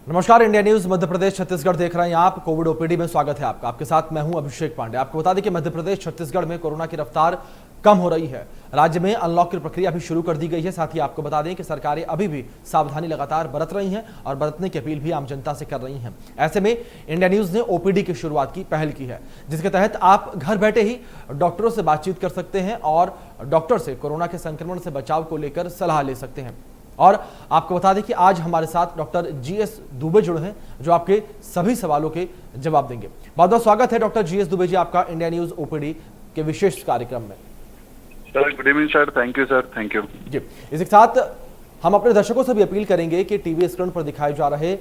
नमस्कार, India news Madhya Pradesh Chhattisgarh देख रहे हैं आप। कोविड ओपीडी में स्वागत है आपका। आपके साथ मैं हूं अभिषेक पांडे। आपको बता दें कि मध्य प्रदेश छत्तीसगढ़ में कोरोना की रफ्तार कम हो रही है। राज्य में अनलॉक की प्रक्रिया भी शुरू कर दी गई है। साथ ही आपको बता दें कि सरकारें अभी भी सावधानी लगातार बरत रही हैं और बरतने की अपील भी आम जनता से कर रही हैं। ऐसे में इंडिया न्यूज ने ओपीडी की शुरुआत की पहल की है, जिसके तहत आप घर बैठे ही डॉक्टरों से बातचीत कर सकते हैं और डॉक्टर से कोरोना के संक्रमण से बचाव को लेकर सलाह ले सकते हैं। और आपको बता दें कि आज हमारे साथ डॉक्टर GS दुबे जुड़े हैं, जो आपके सभी सवालों के जवाब देंगे। बहुत बहुत स्वागत है डॉक्टर GS दुबे जी आपका इंडिया न्यूज ओपीडी के विशेष कार्यक्रम में। Sir good evening sir, thank you sir, thank you जी। इसके साथ हम अपने दर्शकों से भी अपील करेंगे कि टीवी स्क्रीन पर दिखाए जा रहे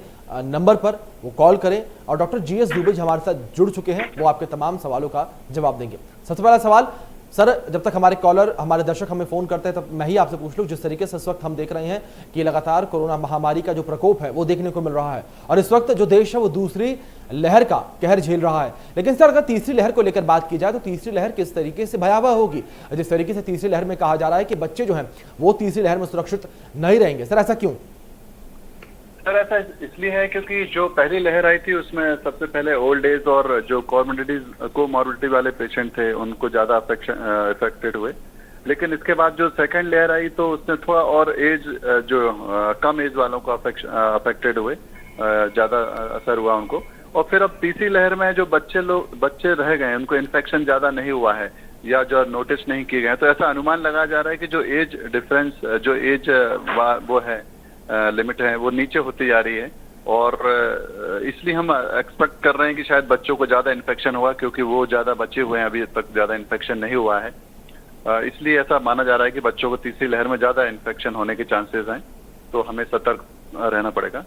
नंबर पर वो कॉल करें और डॉक्टर GS दुबे जी हमारे साथ जुड़ चुके हैं, वो आपके तमाम सवालों का जवाब देंगे। सबसे पहला सवाल सर, जब तक हमारे दर्शक हमें फोन करते हैं तब मैं ही आपसे पूछ लूं, जिस तरीके से इस वक्त हम देख रहे हैं कि लगातार कोरोना महामारी का जो प्रकोप है वो देखने को मिल रहा है और इस वक्त जो देश है वो दूसरी लहर का कहर झेल रहा है। लेकिन सर, अगर तीसरी लहर को लेकर बात की जाए तो तीसरी लहर किस तरीके से भयावह होगी? जिस तरीके से तीसरी लहर में कहा जा रहा है कि बच्चे जो हैं वो तीसरी लहर में सुरक्षित नहीं रहेंगे, सर ऐसा क्यों? सर ऐसा इसलिए है क्योंकि जो पहली लहर आई थी उसमें सबसे पहले ओल्ड एज और जो कोमॉर्बिडिटी वाले पेशेंट थे उनको ज्यादा अफेक्टेड हुए। लेकिन इसके बाद जो सेकंड लहर आई तो उसने थोड़ा और एज जो कम एज वालों को अफेक्टेड हुए, ज्यादा असर हुआ उनको। और फिर अब तीसरी लहर में जो बच्चे रह गए, उनको इन्फेक्शन ज्यादा नहीं हुआ है या जो नोटिस नहीं किए गए, तो ऐसा अनुमान लगाया जा रहा है कि जो एज डिफरेंस, जो एज वो है लिमिट है, वो नीचे होती जा रही है। और इसलिए हम एक्सपेक्ट कर रहे हैं कि शायद बच्चों को ज्यादा इन्फेक्शन हुआ, क्योंकि वो ज्यादा बचे हुए हैं, अभी तक ज्यादा इन्फेक्शन नहीं हुआ है। इसलिए ऐसा माना जा रहा है कि बच्चों को तीसरी लहर में ज्यादा इन्फेक्शन होने के चांसेस हैं, तो हमें सतर्क रहना पड़ेगा।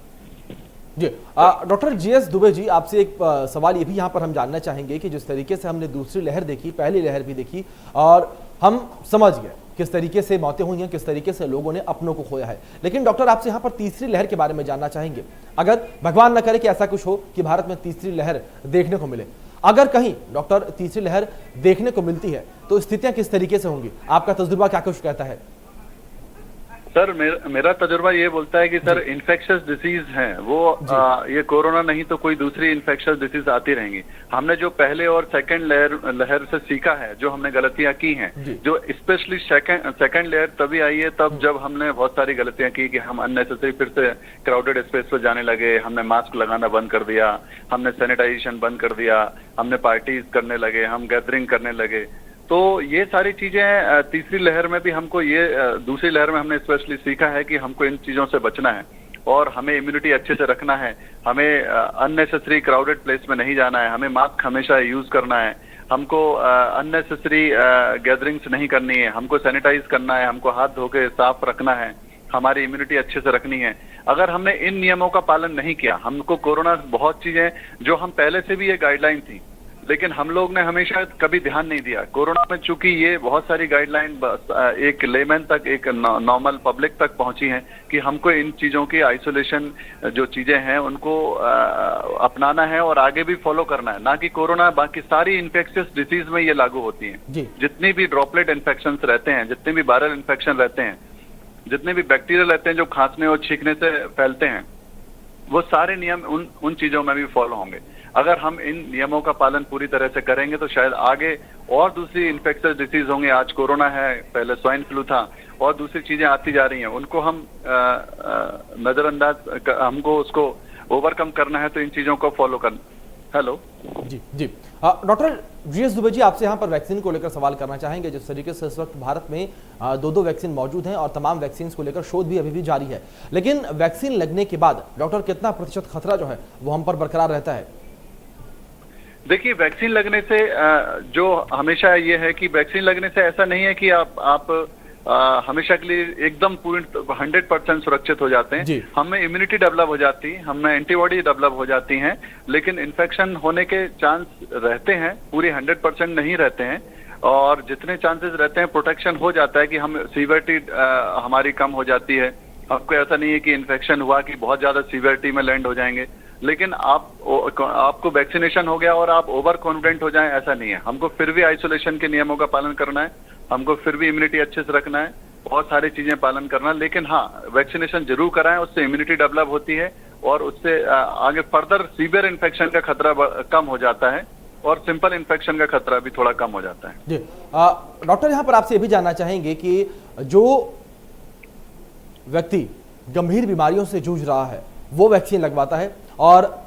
जी। डॉक्टर GS दुबे जी, आपसे एक सवाल ये भी यहाँ पर हम जानना चाहेंगे कि जिस तरीके से हमने दूसरी लहर देखी, पहली लहर भी देखी और हम समझ गए किस तरीके से मौतें हुई हैं, किस तरीके से लोगों ने अपनों को खोया है, लेकिन डॉक्टर आपसे यहाँ पर तीसरी लहर के बारे में जानना चाहेंगे। अगर भगवान न करे कि ऐसा कुछ हो कि भारत में तीसरी लहर देखने को मिले, अगर कहीं डॉक्टर तीसरी लहर देखने को मिलती है तो स्थितियां किस तरीके से होंगी? आपका तजुर्बा क्या कुछ कहता है? सर मेरा तजुर्बा ये बोलता है कि सर इन्फेक्शियस डिसीज हैं वो ये कोरोना नहीं तो कोई दूसरी इन्फेक्शियस डिसीज आती रहेंगी। हमने जो पहले और सेकंड लहर से सीखा है, जो हमने गलतियां की हैं, जो स्पेशली सेकंड लहर तभी आई है तब जब हमने बहुत सारी गलतियां की कि हम अननेसेसरी फिर से क्राउडेड स्पेस पर जाने लगे, हमने मास्क लगाना बंद कर दिया, हमने सैनिटाइजेशन बंद कर दिया, हमने पार्टीज करने लगे, हम गैदरिंग करने लगे। तो ये सारी चीजें तीसरी लहर में भी हमको, ये दूसरी लहर में हमने स्पेशली सीखा है कि हमको इन चीजों से बचना है और हमें इम्यूनिटी अच्छे से रखना है, हमें अननेसेसरी क्राउडेड प्लेस में नहीं जाना है, हमें मास्क हमेशा यूज करना है, हमको अननेसेसरी गैदरिंग्स नहीं करनी है, हमको सैनिटाइज करना है, हमको हाथ धो के साफ रखना है, हमारी इम्यूनिटी अच्छे से रखनी है। अगर हमने इन नियमों का पालन नहीं किया, हमको कोरोना बहुत चीजें जो हम पहले से भी ये गाइडलाइन थी, लेकिन हम लोग ने हमेशा कभी ध्यान नहीं दिया। कोरोना में चूंकि ये बहुत सारी गाइडलाइन एक लेमैन तक, एक नॉर्मल पब्लिक तक पहुंची हैं कि हमको इन चीजों की आइसोलेशन जो चीजें हैं उनको अपनाना है और आगे भी फॉलो करना है, ना कि कोरोना बाकी सारी इन्फेक्शियस डिसीज में ये लागू होती हैं। जितनी भी ड्रॉपलेट इन्फेक्शन रहते हैं, जितने भी वायरल इन्फेक्शन रहते हैं, जितने भी बैक्टीरियल रहते हैं जो खांसने और छींकने से फैलते हैं, वो सारे नियम उन चीजों में भी फॉलो होंगे। अगर हम इन नियमों का पालन पूरी तरह से करेंगे तो शायद आगे और दूसरी इन्फेक्शियस डिसीज होंगे। आज कोरोना है, पहले स्वाइन फ्लू था और दूसरी चीजें आती जा रही हैं, उनको हम नजरअंदाज, हमको उसको ओवरकम करना है, तो इन चीजों को फॉलो करना। हेलो जी। डॉक्टर GS दुबे जी, आपसे यहाँ पर वैक्सीन को लेकर सवाल करना चाहेंगे। जिस तरीके से इस वक्त भारत में दो वैक्सीन मौजूद हैं और तमाम वैक्सीन को लेकर शोध भी अभी भी जारी है, लेकिन वैक्सीन लगने के बाद डॉक्टर कितना प्रतिशत खतरा जो है वो हम पर बरकरार रहता है? देखिए, वैक्सीन लगने से जो हमेशा ये है कि वैक्सीन लगने से ऐसा नहीं है कि आप हमेशा के लिए एकदम पूर्ण 100% सुरक्षित हो जाते हैं। हमें इम्यूनिटी डेवलप हो जाती है, हमें एंटीबॉडी डेवलप हो जाती हैं, लेकिन इन्फेक्शन होने के चांस रहते हैं, पूरे 100% नहीं रहते हैं। और जितने चांसेस रहते हैं प्रोटेक्शन हो जाता है कि हम सीवियरिटी हमारी कम हो जाती है। आपको ऐसा नहीं है कि इन्फेक्शन हुआ कि बहुत ज्यादा सीवियरिटी में लैंड हो जाएंगे, लेकिन आपको वैक्सीनेशन हो गया और आप ओवर कॉन्फिडेंट हो जाएं, ऐसा नहीं है। हमको फिर भी आइसोलेशन के नियमों का पालन करना है, हमको फिर भी इम्यूनिटी अच्छे से रखना है, बहुत सारी चीजें पालन करना। लेकिन हाँ, वैक्सीनेशन जरूर कराएं, उससे इम्यूनिटी डेवलप होती है और उससे आगे फर्दर सीवियर इन्फेक्शन का खतरा कम हो जाता है और सिंपल इन्फेक्शन का खतरा भी थोड़ा कम हो जाता है। जी डॉक्टर, यहाँ पर आपसे ये भी जानना चाहेंगे कि जो व्यक्ति गंभीर बीमारियों से जूझ रहा है वो वैक्सीन लगवाता है, और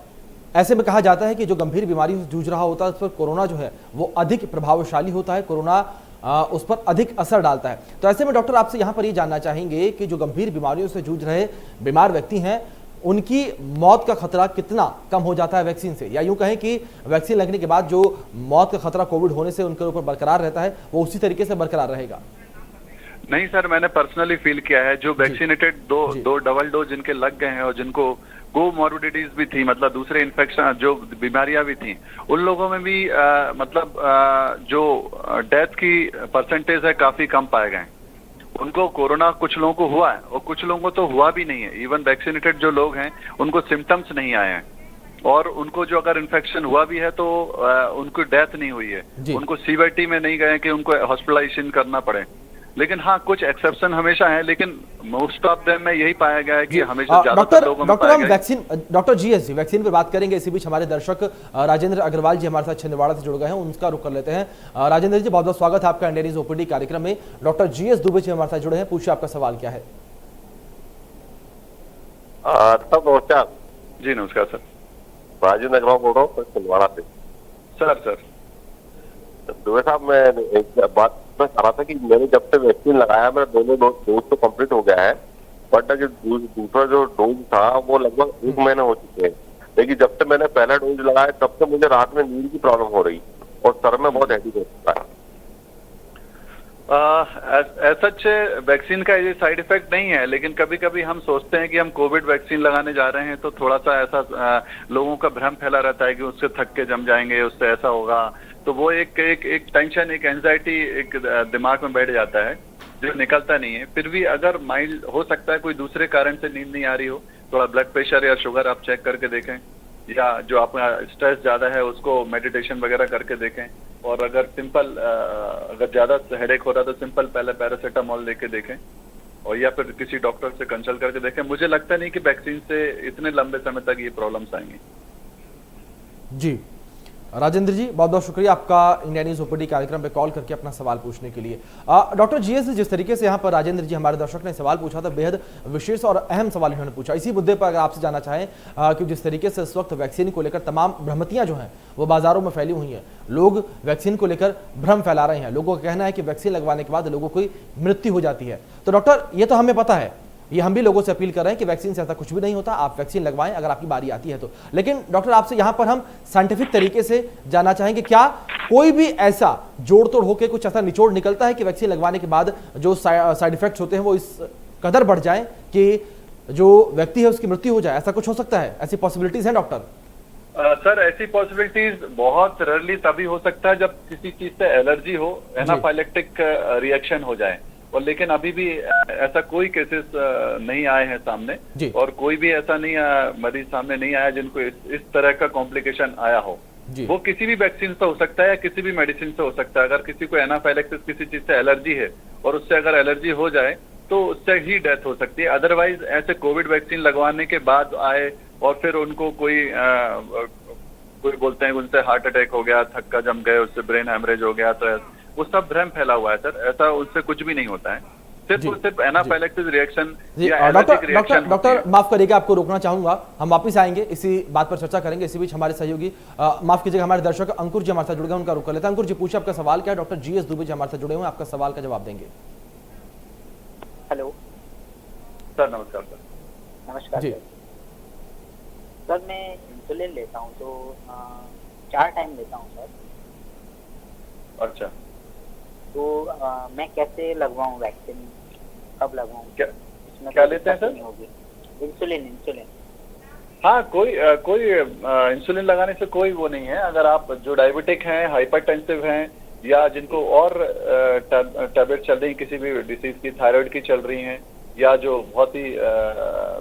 ऐसे में कहा जाता है कि जो गंभीर बीमारियों से जूझ रहा होता है उस पर कोरोना जो है वो अधिक प्रभावशाली होता है, कोरोना उस पर अधिक असर डालता है। तो ऐसे में डॉक्टर आपसे यहाँ पर ये जानना चाहेंगे कि जो गंभीर बीमारियों से जूझ रहे बीमार व्यक्ति हैं उनकी मौत का खतरा कितना कम हो जाता है वैक्सीन से, या यूं कहें कि वैक्सीन लगने के बाद जो मौत का खतरा कोविड होने से उनके ऊपर बरकरार रहता है वो उसी तरीके से बरकरार रहेगा? नहीं सर, मैंने पर्सनली फील किया है, जो वैक्सीनेटेड दो डबल डोज जिनके लग गए हैं और जिनको कोमॉर्बिडिटीज भी थी, मतलब दूसरे इन्फेक्शन जो बीमारियां भी थी, उन लोगों में भी जो डेथ की परसेंटेज है काफी कम पाए गए। उनको कोरोना कुछ लोगों को हुआ है और कुछ लोगों को तो हुआ भी नहीं है। इवन वैक्सीनेटेड जो लोग हैं उनको सिम्टम्स नहीं आए हैं, और उनको जो अगर इन्फेक्शन हुआ भी है तो उनको डेथ नहीं हुई है, उनको सीवियरिटी में नहीं गए कि उनको हॉस्पिटलाइजेशन करना पड़े। लेकिन हाँ, कुछ एक्सेप्शन हमेशा है, लेकिन मोस्ट ऑफ देम में यही पाया गया है कि हमेशा ज्यादातर लोगों में पाया गया है। डॉक्टर जीएस जी वैक्सीन पर बात करेंगे, इसी बीच हमारे दर्शक राजेंद्र अग्रवाल जी हमारे साथ छिंदवाड़ा से जुड़ गए हैं, उनका रुख कर लेते हैं। राजेंद्र जी, बहुत बहुत स्वागत है आपका इंडिया न्यूज ओपीडी कार्यक्रम में। डॉक्टर जीएस दुबे जी हमारे साथ जुड़े हैं, पूछिए आपका सवाल क्या है। नमस्कार जी। नमस्कार सर, राजेंद्र अग्रवाल बोल रहा हूँ छिंदवाड़ा से। सर दुबे साहब, मैं एक बात मैं चाह रहा था कि मैंने जब से वैक्सीन लगाया मेरा दोनों डोज तो कंप्लीट हो गया है, बट दूसरा जो डोज था वो लगभग 1 महीने हो चुके हैं। लेकिन जब से मैंने पहला डोज लगाया तब से मुझे रात में नींद की प्रॉब्लम हो रही और सर में बहुत हेडेक हो चुका है। सच वैक्सीन का ये साइड इफेक्ट नहीं है, लेकिन कभी कभी हम सोचते हैं कि हम कोविड वैक्सीन लगाने जा रहे हैं तो थोड़ा सा ऐसा लोगों का भ्रम फैला रहता है कि उससे थक्के जम जाएंगे, उससे ऐसा होगा, तो वो एक टेंशन, एक एंजाइटी एक दिमाग में बैठ जाता है जो निकलता नहीं है। फिर भी अगर माइल्ड हो सकता है कोई दूसरे कारण से नींद नहीं आ रही हो, थोड़ा ब्लड प्रेशर या शुगर आप चेक करके देखें, या जो आपका स्ट्रेस ज्यादा है उसको मेडिटेशन वगैरह करके देखें, और अगर सिंपल अगर ज्यादा हेडेक हो रहा है तो सिंपल पहले पैरासीटामोल लेके देखें, और या फिर किसी डॉक्टर से कंसल्ट करके देखें। मुझे लगता नहीं कि वैक्सीन से इतने लंबे समय तक ये प्रॉब्लम्स आएंगी। जी राजेंद्र जी, बहुत बहुत शुक्रिया आपका इंडिया न्यूज ओपीडी कार्यक्रम पे कॉल करके अपना सवाल पूछने के लिए। डॉक्टर जीएस, जिस तरीके से यहाँ पर राजेंद्र जी हमारे दर्शक ने सवाल पूछा था, बेहद विशेष और अहम सवाल इन्होंने पूछा। इसी मुद्दे पर अगर आपसे जानना चाहें कि जिस तरीके से इस वक्त वैक्सीन को लेकर तमाम भ्रमतियां जो हैं वो बाजारों में फैली हुई हैं, लोग वैक्सीन को लेकर भ्रम फैला रहे हैं, लोगों का कहना है कि वैक्सीन लगवाने के बाद लोगों की मृत्यु हो जाती है। तो डॉक्टर, ये तो हमें पता है, ये हम भी लोगों से अपील कर रहे हैं कि वैक्सीन से ऐसा कुछ भी नहीं होता, आप वैक्सीन लगवाएं अगर आपकी बारी आती है तो। लेकिन डॉक्टर, आपसे यहां पर हम साइंटिफिक तरीके से जानना चाहेंगे, क्या कोई भी ऐसा जोड़ तोड़ होकर कुछ ऐसा निचोड़ निकलता है कि वैक्सीन लगवाने के बाद जो साइड इफेक्ट्स होते हैं वो इस कदर बढ़ जाए कि जो व्यक्ति है उसकी मृत्यु हो जाए? ऐसा कुछ हो सकता है? ऐसी पॉसिबिलिटीज हैं डॉक्टर? सर, ऐसी पॉसिबिलिटीज बहुत रेयरली तभी हो सकता है जब किसी चीज से एलर्जी हो, एनाफाइलेक्टिक रिएक्शन हो जाए, और लेकिन अभी भी ऐसा कोई केसेस नहीं आए हैं सामने, और कोई भी ऐसा नहीं मरीज सामने नहीं आया जिनको इस तरह का कॉम्प्लिकेशन आया हो। वो किसी भी वैक्सीन से हो सकता है या किसी भी मेडिसिन से हो सकता है। अगर किसी को एनाफाइलेक्सिस किसी चीज से एलर्जी है और उससे अगर एलर्जी हो जाए तो उससे ही डेथ हो सकती है। अदरवाइज ऐसे कोविड वैक्सीन लगवाने के बाद आए और फिर उनको कोई बोलते हैं उनसे हार्ट अटैक हो गया, थक्का जम गए, उससे ब्रेन हैमरेज हो गया, तो वो सब भ्रम फैला हुआ है सर। ऐसा उससे कुछ भी नहीं होता है, सिर्फ एनाफाइलेक्सिस रिएक्शन या एलर्जिक रिएक्शन। डॉक्टर माफ करिएगा, आपको रोकना चाहूंगा, हम वापस आएंगे, इसी बात पर चर्चा करेंगे। इसी बीच हमारे सहयोगी माफ कीजिएगा हमारे दर्शक अंकुर जी हमारे साथ जुड़ गए, उनका रुक कर लेते हैं। अंकुर जी, पूछिए आपका सवाल क्या है। डॉक्टर जीएस दुबे जी हमारे साथ जुड़े हुए हैं, आपका सवाल का जवाब देंगे। हेलो सर, नमस्कार सर। नमस्कार जी सर, मैं इंसुलिन लेता हूँ तो 4 टाइम लेता हूँ सर। अच्छा, तो मैं कैसे लगवाऊँ वैक्सीन, कब लगवाऊँ? क्या लेते हैं सर? इंसुलिन। हाँ, कोई इंसुलिन लगाने से कोई वो नहीं है। अगर आप जो डायबिटिक हैं, हाइपरटेंसिव हैं, या जिनको और टैबलेट चल रही किसी भी डिसीज की, थायराइड की चल रही हैं, या जो बहुत ही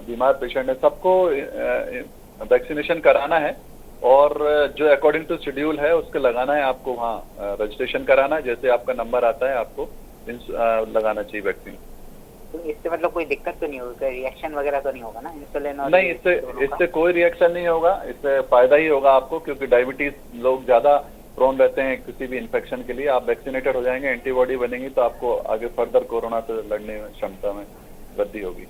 बीमार पेशेंट है, सबको वैक्सीनेशन कराना है, और जो अकॉर्डिंग टू शेड्यूल है उसके लगाना है। आपको वहाँ रजिस्ट्रेशन कराना है, जैसे आपका नंबर आता है आपको लगाना चाहिए वैक्सीन। तो इससे मतलब कोई दिक्कत तो नहीं होगी, कोई रिएक्शन वगैरह तो नहीं होगा ना इंसुलिन और नहीं, इससे कोई रिएक्शन नहीं होगा, इससे फायदा ही होगा आपको, क्योंकि डायबिटीज लोग ज्यादा प्रोन रहते हैं किसी भी इन्फेक्शन के लिए। आप वैक्सीनेटेड हो जाएंगे, एंटीबॉडी बनेगी, तो आपको आगे फर्दर कोरोना से लड़ने में क्षमता में वृद्धि होगी।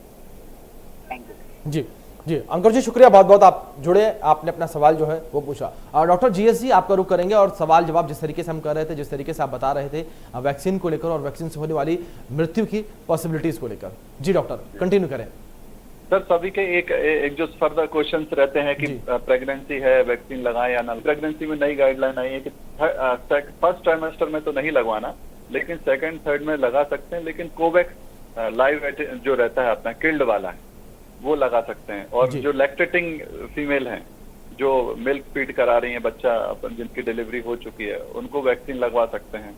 Thank you. जी जी अंकुर जी, शुक्रिया बहुत बहुत, आप जुड़े, आपने अपना सवाल जो है वो पूछा। डॉक्टर जीएस जी, आपका रुख करेंगे और सवाल जवाब जिस तरीके से हम कर रहे थे, जिस तरीके से आप बता रहे थे वैक्सीन को लेकर और वैक्सीन से होने वाली मृत्यु की पॉसिबिलिटीज को लेकर। जी डॉक्टर, कंटिन्यू करें। सर, सभी के एक जो फर्दर क्वेश्चंस रहते हैं कि प्रेगनेंसी है, वैक्सीन लगाएं या ना। प्रेगनेंसी में नई गाइडलाइन आई है कि फर्स्ट ट्राइमेस्टर में तो नहीं लगवाना, लेकिन सेकंड थर्ड में लगा सकते हैं। लेकिन कोवैक्स लाइव जो रहता है अपना किल्ड वाला है, वो लगा सकते हैं। और जो लैक्टेटिंग फीमेल हैं, जो मिल्क फीड करा रही हैं बच्चा, जिनकी डिलीवरी हो चुकी है, उनको वैक्सीन लगवा सकते हैं।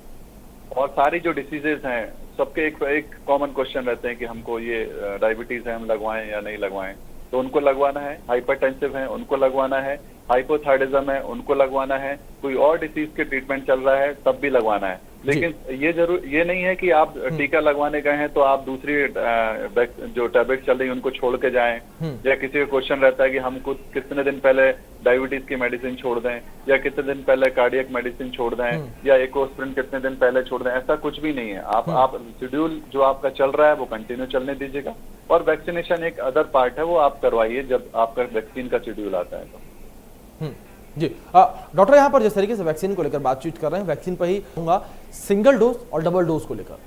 और सारी जो डिसीजेज हैं, सबके एक कॉमन क्वेश्चन रहते हैं कि हमको ये डायबिटीज है, हम लगवाएं या नहीं लगवाएं, तो उनको लगवाना है। हाइपरटेंसिव है, उनको लगवाना है। हाइपोथायराइडिज्म है, उनको लगवाना है। कोई और डिसीज के ट्रीटमेंट चल रहा है, तब भी लगवाना है। लेकिन ये नहीं है कि आप टीका लगवाने गए हैं तो आप दूसरी जो टैबलेट चल रही है उनको छोड़ के जाएं, या किसी का क्वेश्चन रहता है कि हमको कितने दिन पहले डायबिटीज की मेडिसिन छोड़ दें, या कितने दिन पहले कार्डियक मेडिसिन छोड़ दें, या एकोस्प्रिन कितने दिन पहले छोड़ दें। ऐसा कुछ भी नहीं है। आप शेड्यूल जो आपका चल रहा है वो कंटिन्यू चलने दीजिएगा, और वैक्सीनेशन एक अदर पार्ट है, वो आप करवाइए जब आपका वैक्सीन का शेड्यूल आता है तो। जी डॉक्टर, यहाँ पर जिस तरीके से वैक्सीन को लेकर बातचीत कर रहे हैं, वैक्सीन पर ही होगा, सिंगल डोज और डबल डोज को लेकर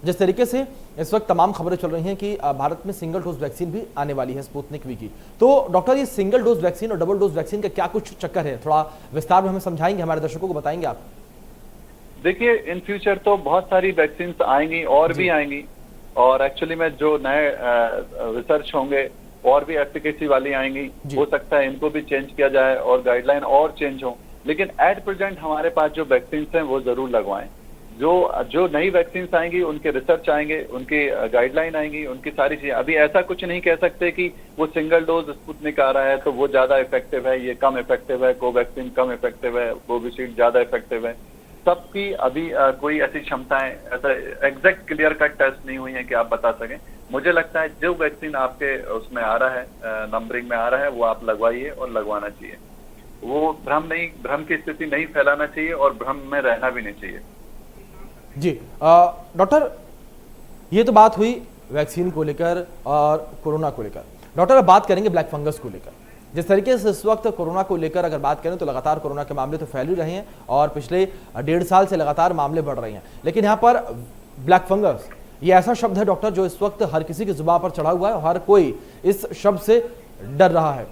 जिस तरीके से इस वक्त तमाम खबरें चल रही हैं कि भारत में सिंगल डोज वैक्सीन भी आने वाली है, स्पुतनिक वी की। तो डॉक्टर, ये सिंगल डोज वैक्सीन और डबल डोज वैक्सीन का क्या कुछ चक्कर है, थोड़ा विस्तार में हमें समझाएंगे, हमारे दर्शकों को बताएंगे आप? देखिए, इन फ्यूचर तो बहुत सारी वैक्सीन आएंगी और भी आएंगी, और एक्चुअली में जो नए रिसर्च होंगे और भी एफिकेसी वाली आएंगी। हो सकता है इनको भी चेंज किया जाए और गाइडलाइन और चेंज हो, लेकिन एट प्रेजेंट हमारे पास जो वैक्सीन हैं वो जरूर लगवाएं। जो नई वैक्सीन आएंगी, उनके रिसर्च आएंगे, उनकी गाइडलाइन आएंगी, उनकी सारी चीजें। अभी ऐसा कुछ नहीं कह सकते कि वो सिंगल डोज स्पुतनिक आ रहा है तो वो ज्यादा इफेक्टिव है, ये कम इफेक्टिव है, कोवैक्सीन कम इफेक्टिव है, कोविशील्ड ज्यादा इफेक्टिव है। सबकी अभी कोई ऐसी क्षमताएं, ऐसा एग्जैक्ट क्लियर कट टेस्ट नहीं हुई है कि आप बता सकें। मुझे लगता है जो वैक्सीन आपके उसमें आ रहा है, नंबरिंग में आ रहा है, वो आप लगवाइए और लगवाना चाहिए। वो भ्रम की स्थिति नहीं फैलाना चाहिए और भ्रम में रहना भी नहीं चाहिए। जी डॉक्टर, ये तो बात हुई वैक्सीन को लेकर और कोरोना को लेकर। डॉक्टर, अब बात करेंगे ब्लैक फंगस को लेकर। जिस तरीके से इस वक्त कोरोना को लेकर अगर बात करें तो लगातार कोरोना के मामले तो फैल ही रहे हैं और पिछले 1.5 साल से लगातार मामले बढ़ रहे हैं, लेकिन यहाँ पर ब्लैक फंगस ये ऐसा शब्द है डॉक्टर जो इस वक्त हर किसी की जुबान पर चढ़ा हुआ है, हर कोई इस शब्द से डर रहा है।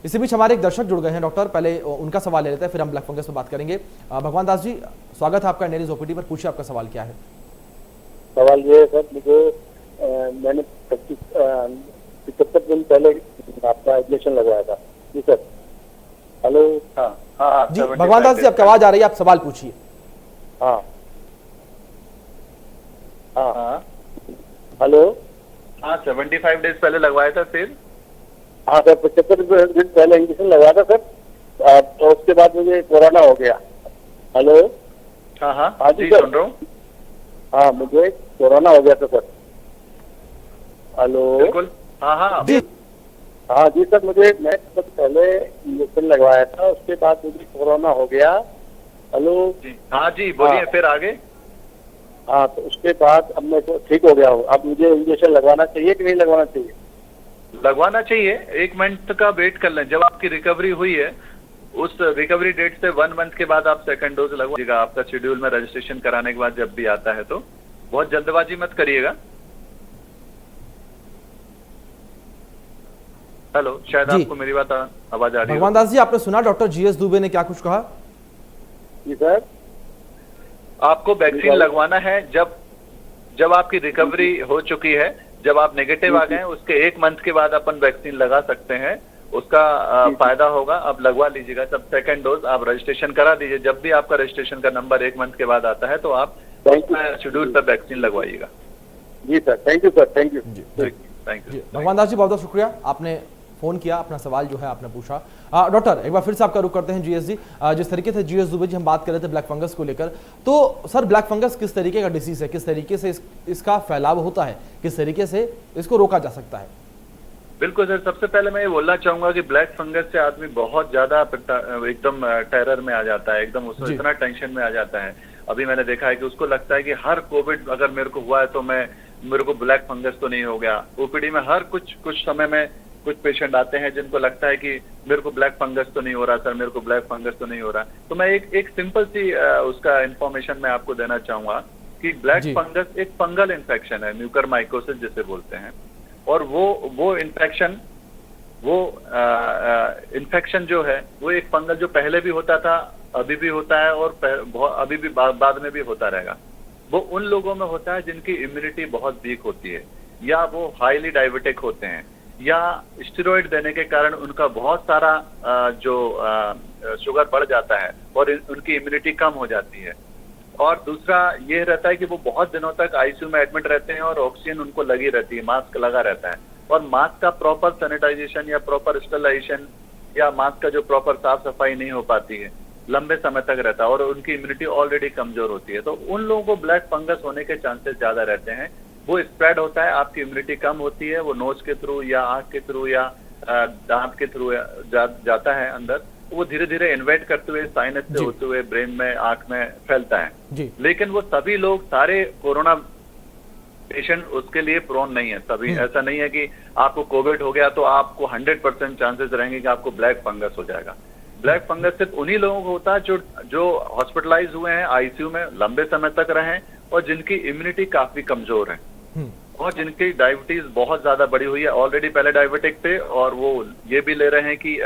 इसी बीच हमारे एक दर्शक जुड़ गए हैं डॉक्टर, पहले उनका सवाल ले लेते हैं, फिर हम ब्लैक फंगस पर बात करेंगे। भगवान दास जी, स्वागत है आपका इंडियन न्यूज़ ओपीडी पर, पूछिए आपका सवाल क्या है। सवाल ये है सर, मुझे मैंने 75 दिन पहले आपका इंजेक्शन लगवाया था। जी सर। हेलो। हाँ जी भगवान दास जी, आपकी आवाज आ रही है, आप सवाल पूछिए। हाँ हाँ हेलो। हाँ, 75 डेज पहले लगवाया था फिर? हाँ सर, 75 दिन पहले इंजेक्शन लगवाया था सर, तो उसके बाद मुझे कोरोना हो गया। हेलो। हाँ जी, सुन रहा हूँ। हाँ, मुझे कोरोना हो गया था सर। हेलो। बिल्कुल। हाँ जी हाँ जी सर, मैं सबसे पहले इंजेक्शन लगवाया था, उसके बाद मुझे कोरोना हो गया। हेलो जी। हाँ जी, बोलिए। फिर आगे? हाँ, तो उसके बाद अब मैं तो ठीक हो गया हूँ। अब मुझे इंजेक्शन लगवाना चाहिए कि नहीं लगवाना चाहिए? लगवाना चाहिए। 1 मंथ का वेट कर लें। जब आपकी रिकवरी हुई है, उस रिकवरी डेट से 1 मंथ के बाद आप सेकंड डोज लगवाइएगा। आपका शेड्यूल में रजिस्ट्रेशन कराने के बाद जब भी आता है, तो बहुत जल्दबाजी मत करिएगा। हेलो, शायद आपको मेरी बात आवाज आ रही है। भगवान दास जी, आपने सुना डॉक्टर जीएस दुबे ने क्या कुछ कहा? जी सर। आपको वैक्सीन लगवाना है जब आपकी रिकवरी हो चुकी है, जब आप नेगेटिव आ गए, उसके 1 मंथ के बाद अपन वैक्सीन लगा सकते हैं। उसका फायदा होगा। अब लगवा लीजिएगा। जब सेकंड डोज आप रजिस्ट्रेशन करा दीजिए। जब भी आपका रजिस्ट्रेशन का नंबर 1 मंथ के बाद आता है, तो आप शेड्यूल पर वैक्सीन लगवाइएगा। जी sir, thank you sir, thank you. Thank you. Bhagwan Das जी, बहुत बहुत शुक्रिया, आपने फोन किया, अपना सवाल जो है आपने पूछा। डॉक्टर एक बार फिर से आपका रुख करते हैं जीएस जी। जिस तरीके से जीएस दुबे जी हम बात कर रहे थे ब्लैक फंगस को लेकर, तो सर ब्लैक फंगस किस तरीके का डिसीज है, किस तरीके से इसका फैलाव होता है, किस तरीके से इसको रोका जा सकता है? बिल्कुल सर, सबसे पहले मैं ये बोलना चाहूंगा कि ब्लैक फंगस से आदमी बहुत ज्यादा एकदम टेरर में आ जाता है, एकदम उसमें इतना टेंशन में आ जाता है। अभी मैंने देखा है कि उसको लगता है कि हर कोविड अगर मेरे को हुआ है तो मेरे को ब्लैक फंगस तो नहीं हो गया। ओपीडी में हर कुछ समय में कुछ पेशेंट आते हैं जिनको लगता है कि मेरे को ब्लैक फंगस तो नहीं हो रहा सर, मेरे को ब्लैक फंगस तो नहीं हो रहा। तो मैं एक सिंपल सी उसका इंफॉर्मेशन मैं आपको देना चाहूंगा कि ब्लैक फंगस एक फंगल इन्फेक्शन है, म्यूकरमाइकोसिस जिसे बोलते हैं। और वो इन्फेक्शन जो है वो एक फंगल जो पहले भी होता था, अभी भी होता है और अभी भी बाद में भी होता रहेगा। वो उन लोगों में होता है जिनकी इम्यूनिटी बहुत वीक होती है, या वो हाईली डायबिटिक होते हैं, या स्टेरॉइड देने के कारण उनका बहुत सारा शुगर बढ़ जाता है और उनकी इम्यूनिटी कम हो जाती है। और दूसरा ये रहता है कि वो बहुत दिनों तक आईसीयू में एडमिट रहते हैं और ऑक्सीजन उनको लगी रहती है, मास्क लगा रहता है, और मास्क का प्रॉपर सैनिटाइजेशन या प्रॉपर स्टरलाइजेशन या मास्क का जो प्रॉपर साफ सफाई नहीं हो पाती है, लंबे समय तक रहता है और उनकी इम्यूनिटी ऑलरेडी कमजोर होती है। तो उन लोगों को ब्लैक फंगस होने के चांसेस ज्यादा रहते हैं। वो स्प्रेड होता है, आपकी इम्यूनिटी कम होती है, वो नोज के थ्रू या आंख के थ्रू या दांत के थ्रू जाता है अंदर, वो धीरे धीरे इन्वेट करते हुए साइनस से होते हुए ब्रेन में, आंख में फैलता है। लेकिन वो सभी लोग, सारे कोरोना पेशेंट उसके लिए प्रोन नहीं है। सभी ऐसा नहीं है कि आपको कोविड हो गया तो आपको 100% चांसेस रहेंगे कि आपको ब्लैक फंगस हो जाएगा। ब्लैक फंगस सिर्फ उन्हीं लोगों को होता है जो हॉस्पिटलाइज हुए हैं, आईसीयू में लंबे समय तक रहे और जिनकी इम्यूनिटी काफी कमजोर है और जिनकी डायबिटीज बहुत ज्यादा बढ़ी हुई है। ऑलरेडी पहले डायबिटिक थे और वो ये भी ले रहे हैं कि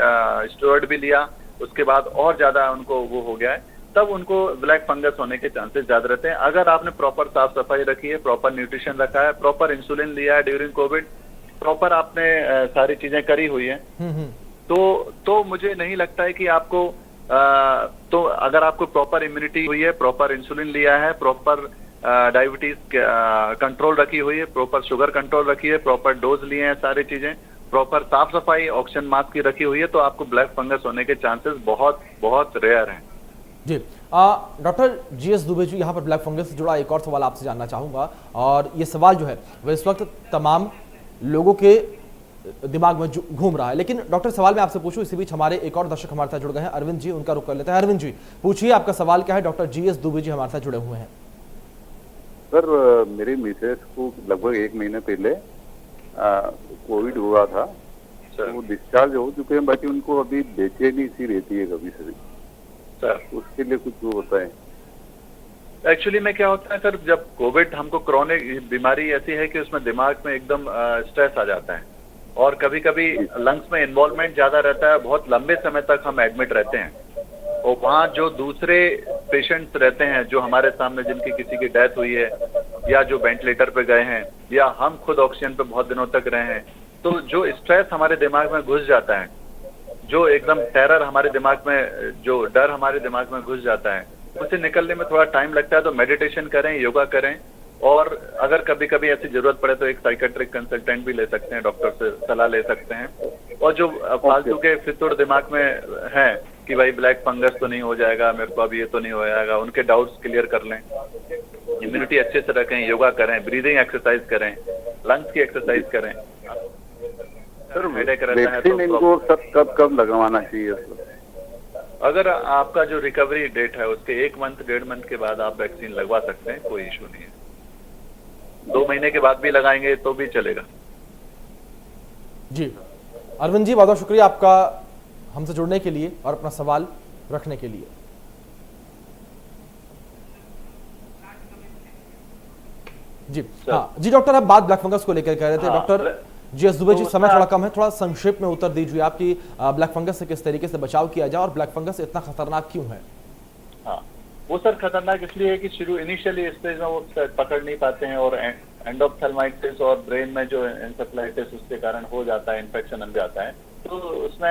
स्टेरॉइड भी लिया, उसके बाद और ज्यादा उनको वो हो गया है, तब उनको ब्लैक फंगस होने के चांसेस ज्यादा रहते हैं। अगर आपने प्रॉपर साफ सफाई रखी है, प्रॉपर न्यूट्रिशन रखा है, प्रॉपर इंसुलिन लिया है ड्यूरिंग कोविड, प्रॉपर आपने सारी चीजें करी हुई है, तो मुझे नहीं लगता है कि आपको तो अगर आपको प्रॉपर इम्यूनिटी हुई है, प्रॉपर इंसुलिन लिया है, प्रॉपर डायबिटीज कंट्रोल रखी हुई है, प्रॉपर शुगर कंट्रोल रखी है, प्रॉपर डोज लिए हैं, सारी चीजें प्रॉपर साफ सफाई ऑक्सीजन मास्क की रखी हुई है, तो आपको ब्लैक फंगस होने के चांसेस बहुत बहुत रेयर हैं। जी डॉक्टर जीएस दुबे जी, यहाँ पर ब्लैक फंगस से जुड़ा एक और सवाल आपसे जानना चाहूंगा, और ये सवाल जो है वह इस वक्त तमाम लोगों के दिमाग में घूम रहा है। लेकिन डॉक्टर सवाल मैं आपसे पूछूं, इसी बीच हमारे एक और दर्शक हमारे साथ जुड़ गए हैं, अरविंद जी, उनका रुख कर लेते हैं। अरविंद जी पूछिए, आपका सवाल क्या है? डॉक्टर जीएस दुबे जी हमारे साथ जुड़े हुए हैं। सर मेरी मिसेस को लगभग 1 महीने पहले कोविड हुआ था, वो डिस्चार्ज हो चुके हैं, बाकी उनको अभी बेचैनी सी रहती है कभी कभी सर, उसके लिए कुछ वो होता है? एक्चुअली में क्या होता है सर, जब कोविड हमको क्रोनिक बीमारी ऐसी है कि उसमें दिमाग में एकदम स्ट्रेस आ जाता है और कभी कभी लंग्स में इन्वॉल्वमेंट ज्यादा रहता है, बहुत लंबे समय तक हम एडमिट रहते हैं और वहाँ जो दूसरे पेशेंट्स रहते हैं जो हमारे सामने, जिनकी किसी की डेथ हुई है या जो वेंटिलेटर पे गए हैं या हम खुद ऑक्सीजन पे बहुत दिनों तक रहे हैं, तो जो स्ट्रेस हमारे दिमाग में घुस जाता है, जो एकदम टेरर हमारे दिमाग में, जो डर हमारे दिमाग में घुस जाता है, उससे निकलने में थोड़ा टाइम लगता है। तो मेडिटेशन करें, योगा करें, और अगर कभी कभी ऐसी जरूरत पड़े तो एक साइकेट्रिक कंसल्टेंट भी ले सकते हैं, डॉक्टर से सलाह ले सकते हैं। और जो फालतू के फितूर दिमाग में हैं कि भाई ब्लैक फंगस तो नहीं हो जाएगा, मेरे को अभी ये तो नहीं हो जाएगा, उनके डाउट्स क्लियर कर लें, इम्यूनिटी अच्छे से रखें, योगा करें, ब्रीदिंग एक्सरसाइज करें, लंग्स की एक्सरसाइज करें। सर वैक्सीन इनको सब कब लगवाना चाहिए? अगर आपका जो रिकवरी डेट है उसके 1 मंथ 1.5 मंथ के बाद आप वैक्सीन लगवा सकते हैं, कोई इशू नहीं है। 2 महीने के बाद भी लगाएंगे तो भी चलेगा। जी अरविंद जी, बहुत बहुत शुक्रिया आपका हमसे जुड़ने के लिए और अपना सवाल रखने के लिए। जी हाँ जी डॉक्टर, आप बात ब्लैक फंगस को लेकर कह रहे थे। डॉक्टर जीएस दुबे जी, समय थोड़ा कम है, थोड़ा संक्षेप में उत्तर दीजिए आपकी ब्लैक फंगस से किस तरीके से बचाव किया जाए और ब्लैक फंगस इतना खतरनाक क्यों है? हाँ, वो सर खतरनाक इसलिए है कि इनिशियली स्टेज में वो पकड़ नहीं पाते हैं और एंडोप्थेल्माइटिस और ब्रेन में जो एंसेफेलाइटिस उसके कारण हो जाता है, इन्फेक्शन बन जाता है, तो उसमें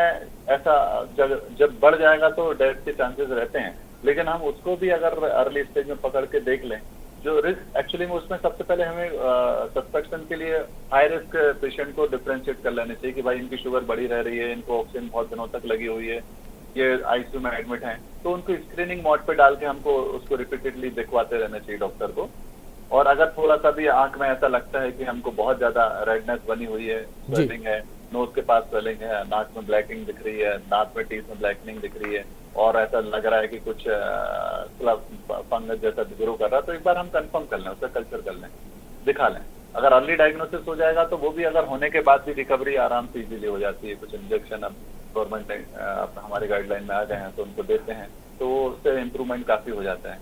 ऐसा जब बढ़ जाएगा तो डेथ के चांसेस रहते हैं। लेकिन हम उसको भी अगर अर्ली स्टेज में पकड़ के देख लें, जो रिस्क एक्चुअली में उसमें सबसे पहले हमें सस्पेक्शन के लिए हाई रिस्क पेशेंट को डिफरेंशिएट कर लेने चाहिए कि भाई इनकी शुगर बढ़ी रह रही है, इनको ऑक्सीजन बहुत दिनों तक लगी हुई है, ये आईसीयू में एडमिट हैं, तो उनको स्क्रीनिंग मोड पे डाल के हमको उसको रिपीटेडली दिखवाते रहना चाहिए डॉक्टर को। और अगर थोड़ा सा भी आंख में ऐसा लगता है कि हमको बहुत ज्यादा रेडनेस बनी हुई है, स्वेलिंग है, नोज के पास स्वेलिंग है, नाक में ब्लैकिंग दिख रही है, दांत में टीथ में ब्लैकनिंग दिख रही है, और ऐसा लग रहा है कि कुछ फंगस जैसा ग्रो कर रहा है, तो एक बार हम कंफर्म कर लें, उसका कल्चर कर लें, दिखा लें। अगर अर्ली डायग्नोसिस हो जाएगा तो वो भी अगर होने के बाद भी रिकवरी आराम से इजीली हो जाती है। कुछ इंजेक्शन अब गवर्नमेंट ने हमारी गाइडलाइन में आ गए हैं तो उनको देते हैं, तो उससे इम्प्रूवमेंट काफी हो जाता है।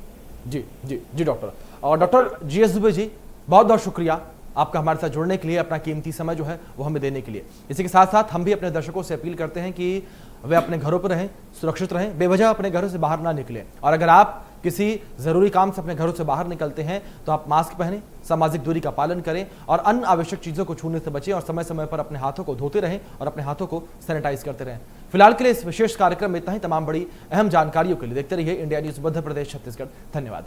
जी जी जी डॉक्टर। और डॉक्टर GS दुबे जी, बहुत बहुत शुक्रिया आपका हमारे साथ जुड़ने के लिए, अपना कीमती समय जो है वो हमें देने के लिए। इसी के साथ साथ हम भी अपने दर्शकों से अपील करते हैं कि वे अपने घरों पर रहें, सुरक्षित रहें, बेवजह अपने घरों से बाहर ना निकलें। और अगर आप किसी ज़रूरी काम से अपने घरों से बाहर निकलते हैं तो आप मास्क पहनें, सामाजिक दूरी का पालन करें और अन्य आवश्यक चीज़ों को छूने से बचें और समय समय पर अपने हाथों को धोते रहें और अपने हाथों को सैनिटाइज करते रहें। फिलहाल के लिए इस विशेष कार्यक्रम में इतना ही। तमाम बड़ी अहम जानकारियों के लिए देखते रहिए इंडिया न्यूज़ मध्य प्रदेश छत्तीसगढ़। धन्यवाद।